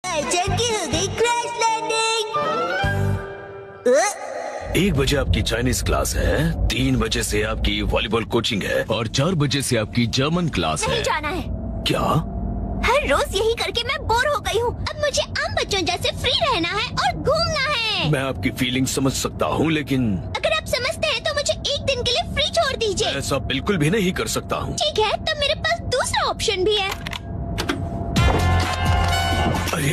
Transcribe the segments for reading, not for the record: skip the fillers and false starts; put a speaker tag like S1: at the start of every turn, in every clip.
S1: आईचैन की हो गई क्रैश लैंडिंग।
S2: 1 बजे आपकी चाइनीज क्लास है, 3 बजे से आपकी वॉलीबॉल कोचिंग है और 4 बजे से आपकी जर्मन क्लास
S1: नहीं
S2: है।
S1: जाना है।
S2: क्या?
S1: हर रोज यही करके मैं बोर हो गई हूँ। अब मुझे आम बच्चों जैसे फ्री रहना है और घूमना है।
S2: मैं आपकी फीलिंग समझ सकता हूँ, लेकिन
S1: अगर आप समझते हैं तो मुझे एक दिन के लिए फ्री छोड़ दीजिए।
S2: ऐसा बिल्कुल भी नहीं कर सकता हूँ।
S1: ठीक है, तो मेरे पास दूसरा ऑप्शन भी है।
S2: अरे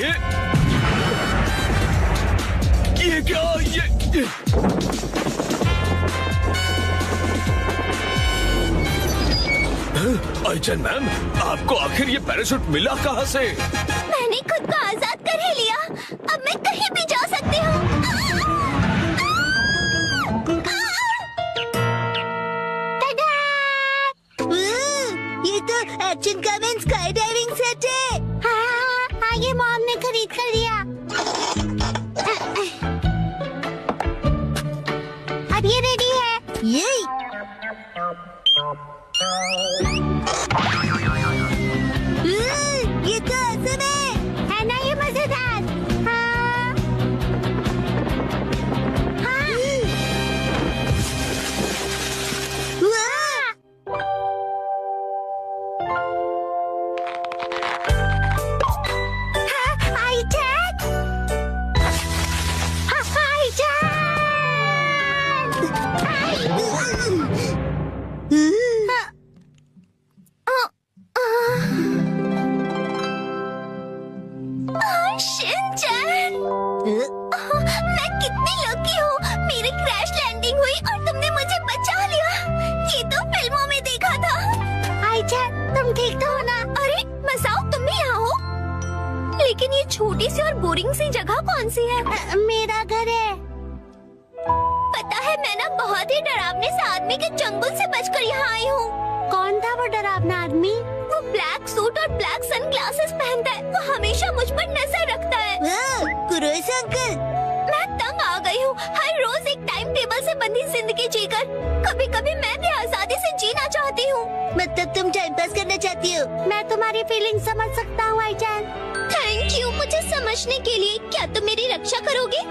S2: ये क्या? ये आईचैन मैम, आपको आखिर ये पैराशूट मिला कहाँ से?
S1: मैंने खुद को आजाद कर ही लिया। अब मैं कहीं भी जा सकती हूँ। टाटा! ये तो action comment sky diving set है। हाँ, ये मॉम ने खरीद कर दिया। अब ये रेडी है। ये तो असम है ना? ये मजेदार। हाँ। हाँ। शिनचैन, मैं कितनी लकी हूँ। मेरी क्रैश लैंडिंग हुई और तुमने मुझे बचा लिया। ये तो फिल्मों में देखा था। आईचैन, तुम ठीक तो हो ना? अरे मसाओ, तुम भी यहाँ हो? लेकिन ये छोटी सी और बोरिंग सी जगह कौन सी है? मेरा घर है। पता है, मैं ना बहुत ही डरावने से आदमी के चंगुल से बचकर यहाँ आई हूँ। कौन था वो डरावना आदमी? वो ब्लैक सूट और ब्लैक सनग्लासेस पहनता है। वो हमेशा मुझ पर नजर रखता है। कुरोइस अंकल, मैं तंग आ गई हूँ। हर रोज एक टाइम टेबल से बंधी जिंदगी जीकर कभी कभी मैं भी आजादी से जीना चाहती हूँ। मतलब तुम टाइम पास करना चाहती हो? मैं तुम्हारी फीलिंग समझ सकता हूँ आईचैन। थैंक यू मुझे समझने के लिए। क्या तुम मेरी रक्षा करोगे?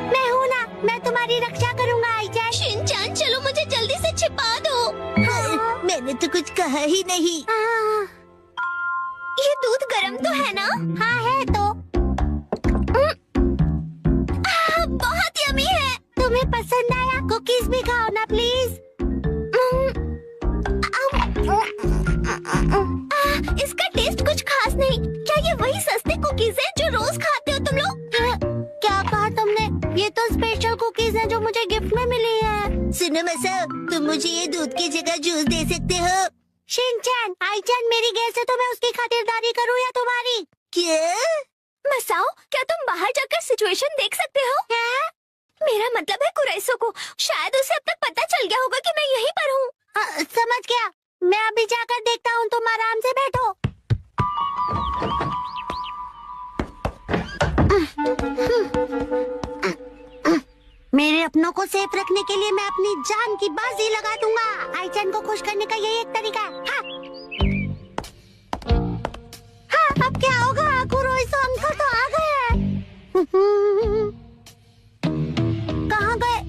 S1: मैं हूँ ना, मैं तुम्हारी रक्षा करूँगा आईचैन। शिनचैन, चलो मुझे जल्दी से छिपा दो। मैंने तो कुछ कहा ही नहीं। ये दूध गर्म तो है ना? हाँ है तो। बहुत यमी है। तुम्हें पसंद आया? कुकीज भी खाओ ना प्लीज। इसका टेस्ट कुछ खास नहीं। क्या ये वही सस्ते कुकीज हैं जो रोज खाते हो तुम लोग? क्या कहा तुमने? ये तो स्पेशल कुकीज हैं जो मुझे गिफ्ट में मिली है। सुनो मसाओ, तुम मुझे ये दूध की जगह जूस दे सकते हो? शिनचैन, आईचैन मेरी गैस है तो मैं उसकी खातिरदारी करूँ या तुम्हारी? क्या? मसाओ, क्या तुम बाहर जाकर सिचुएशन देख सकते हो? क्या? मेरा मतलब है कुरैसो को। शायद उसे अब तक पता चल गया होगा कि मैं यहीं पर हूँ। समझ गया। मैं अभी जाकर देखता हूँ, तुम आराम से बैठो। मेरे अपनों को सेफ रखने के लिए मैं अपनी जान की बाजी लगा दूंगा। आईचैन को खुश करने का यही एक तरीका है। हाँ। हाँ, अब क्या होगा? कुरोइस अंकल तो आ गए। कहाँ गए?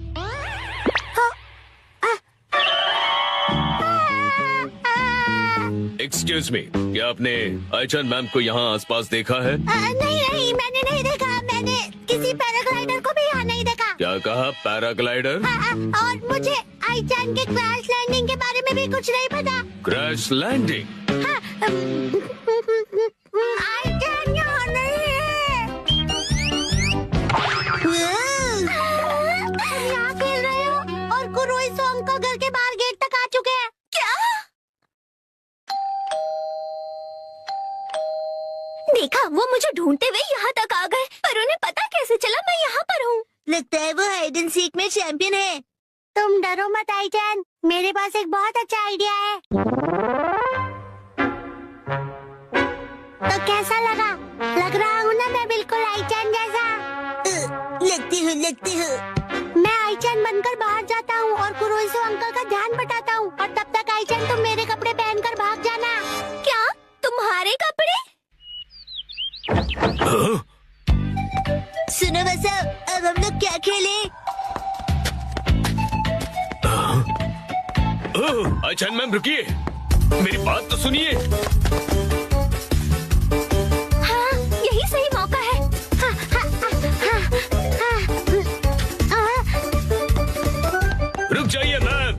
S2: एक्सक्यूज मी, क्या आपने आईचैन मैम को यहाँ आसपास देखा है?
S1: नहीं, मैंने नहीं देखा। मैंने किसी पैराग्लाइडर को भी यहाँ नहीं देखा।
S2: क्या कहा? पैराग्लाइडर?
S1: और मुझे आईचैन के क्रैश लैंडिंग के बारे में भी कुछ नहीं पता।
S2: Crash landing?
S1: आईचैन यहाँ नहीं है। तुम यहाँ खेल रहे हो और कुरोइस अंकल घर के बाहर गेट तक आ चुके हैं। क्या? देखा, वो मुझे ढूंढते हुए यहाँ तक आ गए, पर उन्हें पता कैसे चला मैं यहाँ पर हूँ? लगता है वो हाइड एंड सीक में चैंपियन है। तुम डरो मत आईचैन, मेरे पास एक बहुत अच्छा आइडिया है। तो कैसा लगा? लग रहा हूँ ना मैं बिल्कुल आईचैन जैसा? लगती हूँ। मैं आईचैन बनकर बाहर जाता हूँ और कुरोइसो अंकल का ध्यान बटाता हूँ, और तब तक आईचैन तुम मेरे कपड़े पहनकर भाग जाना। क्या? तुम्हारे कपड़े? सुनो वसा, अब हम लोग क्या खेलें?
S2: आईचैन मैम रुकिए, मेरी बात तो सुनिए।
S1: हाँ, यही सही मौका है।
S2: रुक जाइए मैम।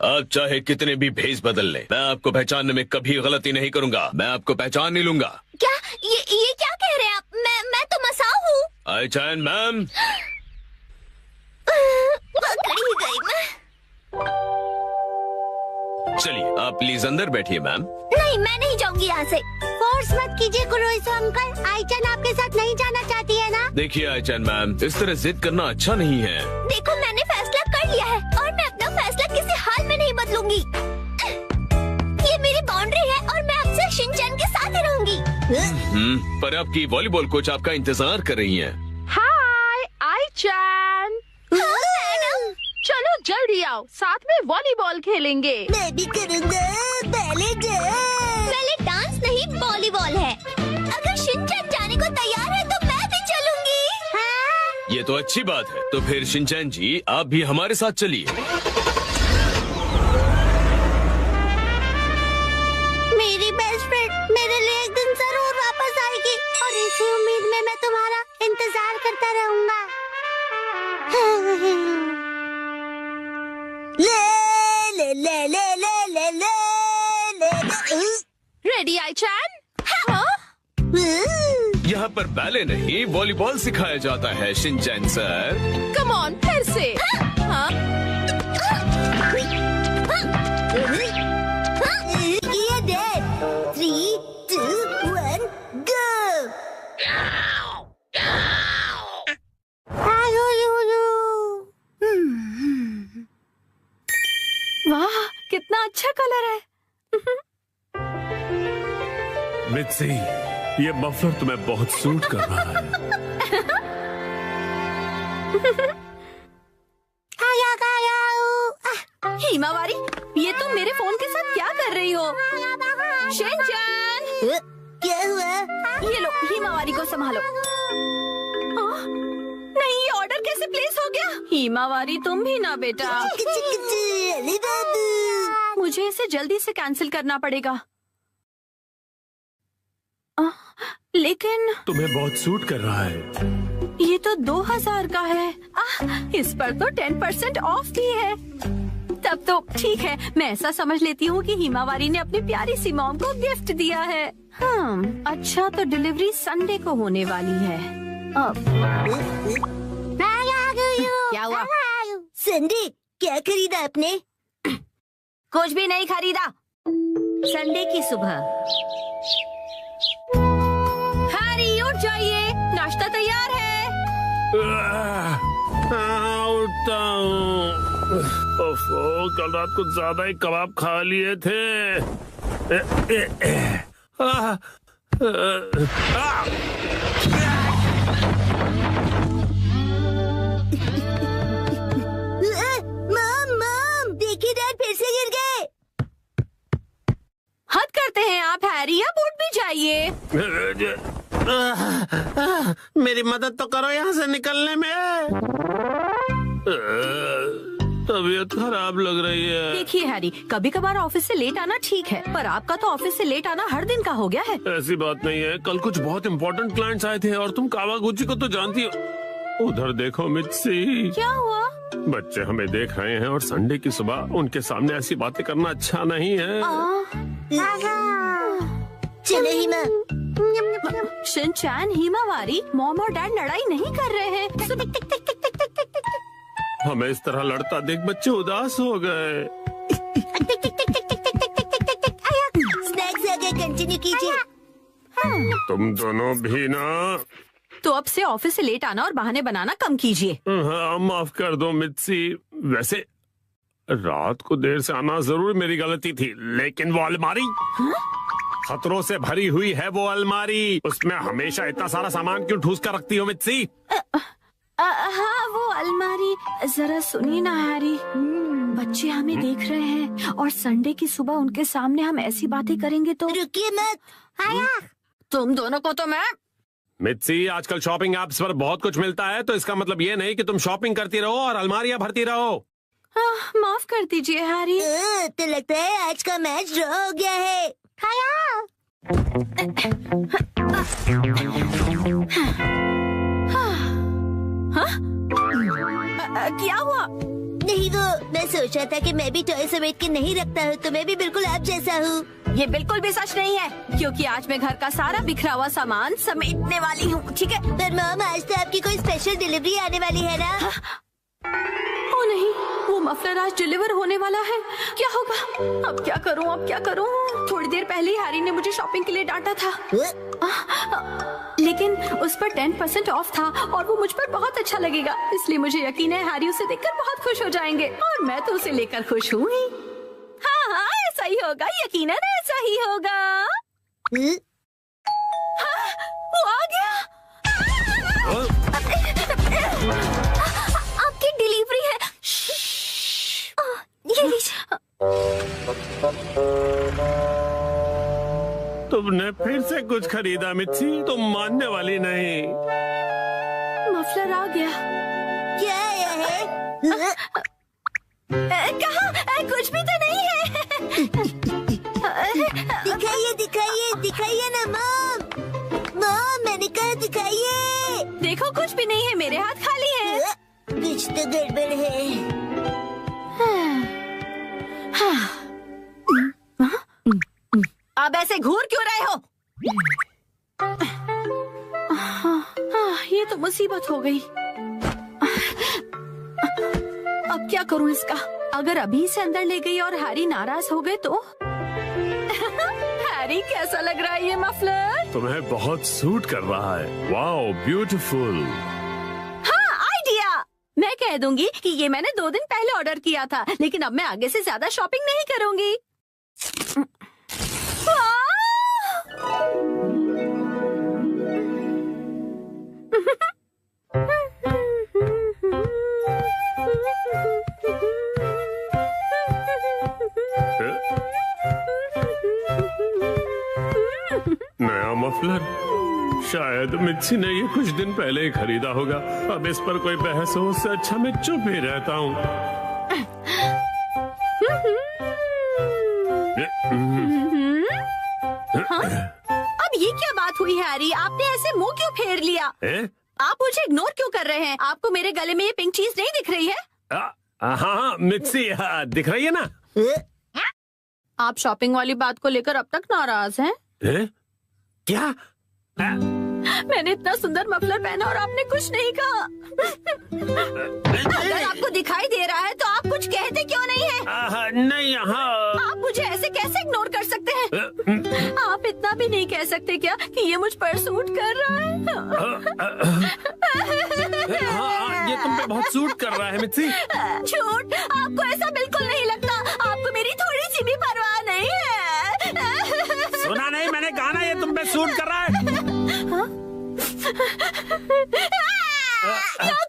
S2: आप चाहे कितने भी भेष बदल लें, मैं आपको पहचानने में कभी गलती नहीं करूंगा। मैं आपको पहचान नहीं लूंगा।
S1: क्या ये क्या कह रहे हैं आप? मैं तो मसाओ हूँ।
S2: आईचैन मैम,
S1: पकड़ी गई मैं।
S2: चलिए आप प्लीज अंदर बैठिए मैम।
S1: नहीं, मैं नहीं जाऊंगी यहाँ से। फोर्स मत कीजिए कुरोइसो अंकल, आईचैन आपके साथ नहीं जाना चाहती है ना?
S2: देखिए आईचैन मैम, इस तरह जिद करना अच्छा नहीं है।
S1: देखो, मैंने फैसला कर लिया है और मैं अपना फैसला किसी हाल में नहीं बदलूंगी। ये मेरी बाउंड्री है और मैं आपसे शिनचैन के साथ ही रहूंगी।
S2: पर आपकी वॉलीबॉल कोच आपका इंतजार कर रही हैं।
S3: हाय आईचैन,
S1: मैडम,
S3: चलो जल्दी आओ, साथ में वॉलीबॉल खेलेंगे।
S1: मैं भी करूँगा। पहले डांस नहीं, वॉलीबॉल है। अगर शिनचैन जाने को तैयार है तो मैं भी चलूंगी। हाँ?
S2: ये तो अच्छी बात है। तो फिर शिनचैन जी, आप भी हमारे साथ चलिए।
S1: मेरी बेस्ट फ्रेंड मेरे लिए एक दिन जरूर वापस आएगी और इसी उम्मीद में मैं तुम्हारा इंतजार करता रहूंगा। ले ले ले ले ले ले ले ले।
S3: रेडी आईचैन? हाँ?
S2: यहाँ पर बैले नहीं, वॉलीबॉल सिखाया जाता है शिनचैन सर।
S3: कम ऑन, फिर से। हाँ?
S1: ये दे। 3, 2, 1, go!
S3: वाह, कितना अच्छा कलर है।
S4: मित्सी, ये मफलर तुम्हें बहुत सूट कर रहा है।
S3: हिमावारी, ये तुम मेरे फोन के साथ क्या कर रही हो? शिनचैन,
S1: क्या हुआ?
S3: ये लो, हिमावारी को संभालो। नहीं, ये ऑर्डर कैसे प्लेस हो गया? हिमावारी, तुम भी ना बेटा।
S1: अली बाबू,
S3: मुझे इसे जल्दी से कैंसिल करना पड़ेगा। लेकिन
S4: तुम्हें बहुत सूट कर रहा है।
S3: ये तो 2000 का है। इस पर तो 10% ऑफ भी है। तब तो ठीक है, मैं ऐसा समझ लेती हूँ कि हिमावारी ने अपनी प्यारी सी मॉम को गिफ्ट दिया है। अच्छा, तो डिलीवरी संडे को होने वाली है। क्या हुआ?
S1: संडे क्या खरीदा आपने?
S3: कुछ भी नहीं खरीदा।
S1: संडे की सुबह।
S3: हैरी, उठ जाइए, नाश्ता तैयार है।
S4: उठता हूँ। ओफो, कल रात को ज्यादा ही कबाब खा लिए थे।
S1: मम, देखिए डैड फिर से गिर गए।
S3: हद करते हैं आप हैरी, अब उठ भी जाइए।
S4: मेरी मदद तो करो यहाँ से निकलने में। तबीयत खराब लग रही है।
S3: देखिए हैरी, कभी कभार ऑफिस से लेट आना ठीक है, पर आपका तो ऑफिस से लेट आना हर दिन का हो गया है।
S4: ऐसी बात नहीं है, कल कुछ बहुत इम्पोर्टेंट क्लाइंट्स आए थे और तुम कावागुची को तो जानती हो। उधर देखो मित्सी,
S3: क्या हुआ?
S4: बच्चे हमें देख रहे हैं और संडे की सुबह उनके सामने ऐसी बातें करना अच्छा नहीं है।
S1: चलो हिमा।
S3: शिनचैन, हिमावारी, मॉम और डैड लड़ाई नहीं कर रहे हैं।
S4: हमें इस तरह लड़ता देख बच्चे उदास हो गए।
S1: स्नैक्स आगे कंटिन्यू कीजिए।
S4: तुम दोनों भी ना।
S3: तो अब से ऑफिस से लेट आना और बहाने बनाना कम कीजिए।
S4: हाँ, माफ कर दो मित्सी। वैसे रात को देर से आना जरूर मेरी गलती थी, लेकिन वो अलमारी खतरों से भरी हुई है। वो अलमारी, उसमें हमेशा इतना सारा सामान क्यों ठूस कर रखती हो मित्सी?
S3: हाँ, वो अलमारी। जरा सुनिए ना हैरी, बच्चे हमें देख रहे हैं और संडे की सुबह उनके सामने हम ऐसी बातें करेंगे तो।
S1: रुकिए मत।
S3: तुम दोनों को तो मैं
S4: मित्सी, आजकल शॉपिंग ऐप्स पर बहुत कुछ मिलता है, तो इसका मतलब ये नहीं कि तुम शॉपिंग करती रहो और अलमारियां भरती रहो।
S3: माफ कर दीजिए हैरी।
S1: तो लगता है आज का मैच ड्रॉ हो गया है।
S3: क्या हुआ?
S1: नहीं, वो मैं सोच रहा था कि मैं भी टॉय समेट के नहीं रखता हूँ, तो मैं भी बिल्कुल आप जैसा हूँ।
S3: ये बिल्कुल भी सच नहीं है, क्योंकि आज मैं घर का सारा बिखरा हुआ सामान समेटने वाली हूँ। ठीक है?
S1: पर मॉम, आज तो आपकी कोई स्पेशल डिलीवरी आने वाली है ना?
S3: ओ नहीं, वो मफलर आज डिलीवर होने वाला है। क्या होगा? अब क्या करूँ, अब क्या करूँ? थोड़ी देर पहले ही हैरी ने मुझे शॉपिंग के लिए डांटा था, लेकिन उस पर 10% ऑफ था और वो मुझ पर बहुत अच्छा लगेगा, इसलिए मुझे यकीन है हैरी उसे देखकर बहुत खुश हो जाएंगे और मैं तो उसे लेकर खुश हूँ ही। हाँ, ऐसा ही होगा, यकीनन ऐसा ही होगा। हाँ, वो आ गया।
S1: आपकी डिलीवरी है। ये लीजिए।
S4: तुमने फिर से कुछ खरीदा मित्सी, तुम मानने वाली नहीं।
S3: मफलर आ गया।
S1: क्या आया है?
S3: कहाँ? कुछ भी तो नहीं है।
S1: दिखाइए दिखाइए दिखाइए ना मॉम। मॉम, मैंने कहा दिखाइए।
S3: देखो, कुछ भी नहीं है, मेरे हाथ खाली है।
S1: कुछ तो गड़बड़ है।
S3: अब ऐसे घूर क्यों रहे हो? ये तो मुसीबत हो गई। अब क्या करूं इसका? अगर अभी से अंदर ले गई और हैरी नाराज हो गए तो? हैरी, कैसा लग रहा है ये मफलर?
S4: तुम्हें बहुत सूट कर रहा है। Wow, beautiful.
S3: हाँ, आइडिया। मैं कह दूंगी कि ये मैंने 2 दिन पहले ऑर्डर किया था, लेकिन अब मैं आगे से ज्यादा शॉपिंग नहीं करूंगी।
S4: नया मफलर? शायद मित्सी ने ये कुछ दिन पहले ही खरीदा होगा। अब इस पर कोई बहस हो, उससे अच्छा मैं चुप ही रहता हूँ।
S3: अब ये क्या बात हुई हैरी? आपने ऐसे मुंह क्यों फेर लिया? आप मुझे इग्नोर क्यों कर रहे हैं? आपको मेरे गले में ये पिंक चीज नहीं दिख रही है?
S4: हाँ मित्सी, दिख रही है ना?
S3: आप शॉपिंग वाली बात को लेकर अब तक नाराज हैं?
S4: क्या?
S3: मैंने इतना सुंदर मफलर पहना और आपने कुछ नहीं कहा। अगर आपको दिखाई दे रहा है तो आप कुछ कहते क्यों नहीं है?
S4: नहीं, हाँ। आप
S3: मुझे ऐसे कैसे इग्नोर कर सकते हैं? आप इतना भी नहीं कह सकते क्या कि ये मुझ पर सूट कर रहा है?
S4: हाँ, ये तुम पे बहुत सूट कर रहा है मित्सी।
S3: झूठ, आपको ऐसा बिल्कुल नहीं लगता। आपको मेरी थोड़ी सी भी परवाह नहीं है।
S4: सुना नहीं मैंने कहा ना, ये तुम पे सूट कर रहा है।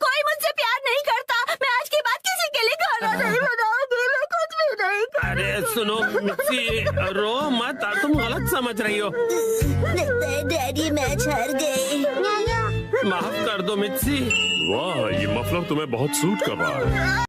S3: कोई मुझसे प्यार नहीं करता। मैं आज के बाद किसी के लिए खाना नहीं बनाऊंगी। मैं कुछ भी नहीं करूंगी।
S4: अरे सुनो मित्सी, रो मत, तुम गलत समझ रही हो।
S1: लगता है डैडी मैच हार गए।
S4: माफ कर दो मित्सी। वाह, ये मफलर तुम्हें बहुत सूट कर रहा है।